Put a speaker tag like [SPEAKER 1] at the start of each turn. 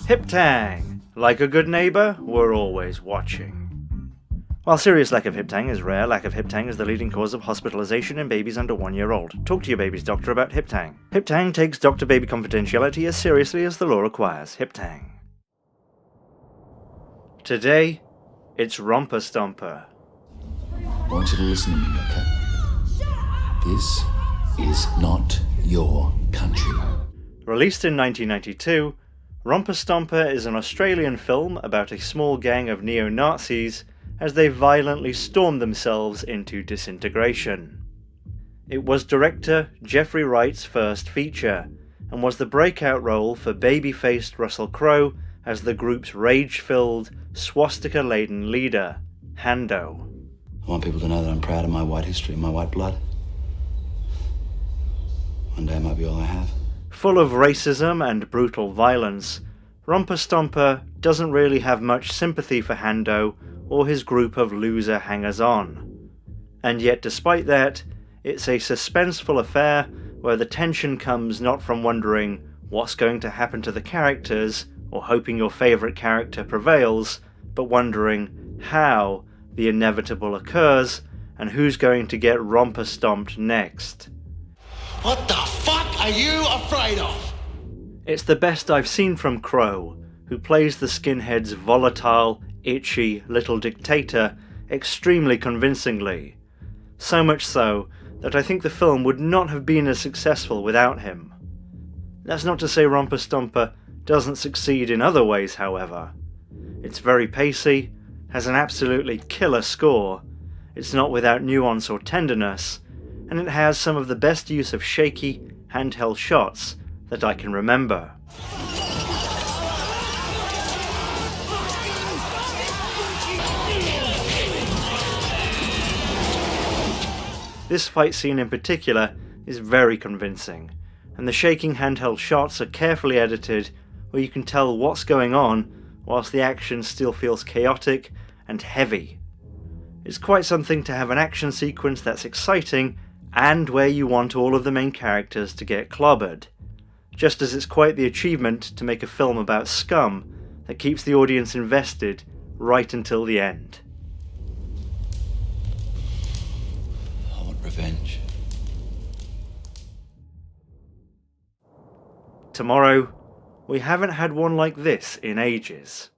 [SPEAKER 1] Hip Tang! Like a good neighbour, we're always watching. While serious lack of hip tang is rare, lack of hip tang is the leading cause of hospitalisation in babies under 1 year old. Talk to your baby's doctor about hip tang. Hip tang takes doctor-baby confidentiality as seriously as the law requires. Hip tang. Today, it's Romper Stomper.
[SPEAKER 2] I want you to listen to me, okay? This is not your country.
[SPEAKER 1] Released in 1992, Romper Stomper is an Australian film about a small gang of neo-Nazis as they violently storm themselves into disintegration. It was director Geoffrey Wright's first feature, and was the breakout role for baby-faced Russell Crowe as the group's rage-filled, swastika-laden leader, Hando.
[SPEAKER 2] I want people to know that I'm proud of my white history and my white blood. One day it might be all I have.
[SPEAKER 1] Full of racism and brutal violence, Romper Stomper doesn't really have much sympathy for Hando or his group of loser hangers-on. And yet despite that, it's a suspenseful affair where the tension comes not from wondering what's going to happen to the characters or hoping your favourite character prevails, but wondering how the inevitable occurs and who's going to get romper stomped next.
[SPEAKER 3] What the fuck are you afraid of?
[SPEAKER 1] It's the best I've seen from Crowe, who plays the skinhead's volatile, itchy little dictator extremely convincingly. So much so that I think the film would not have been as successful without him. That's not to say Romper Stomper doesn't succeed in other ways, however. It's very pacey, has an absolutely killer score, it's not without nuance or tenderness, and it has some of the best use of shaky, handheld shots that I can remember. This fight scene in particular is very convincing, and the shaking handheld shots are carefully edited where you can tell what's going on whilst the action still feels chaotic and heavy. It's quite something to have an action sequence that's exciting and where you want all of the main characters to get clobbered, just as it's quite the achievement to make a film about scum that keeps the audience invested right until the end.
[SPEAKER 2] I want revenge.
[SPEAKER 1] Tomorrow, we haven't had one like this in ages.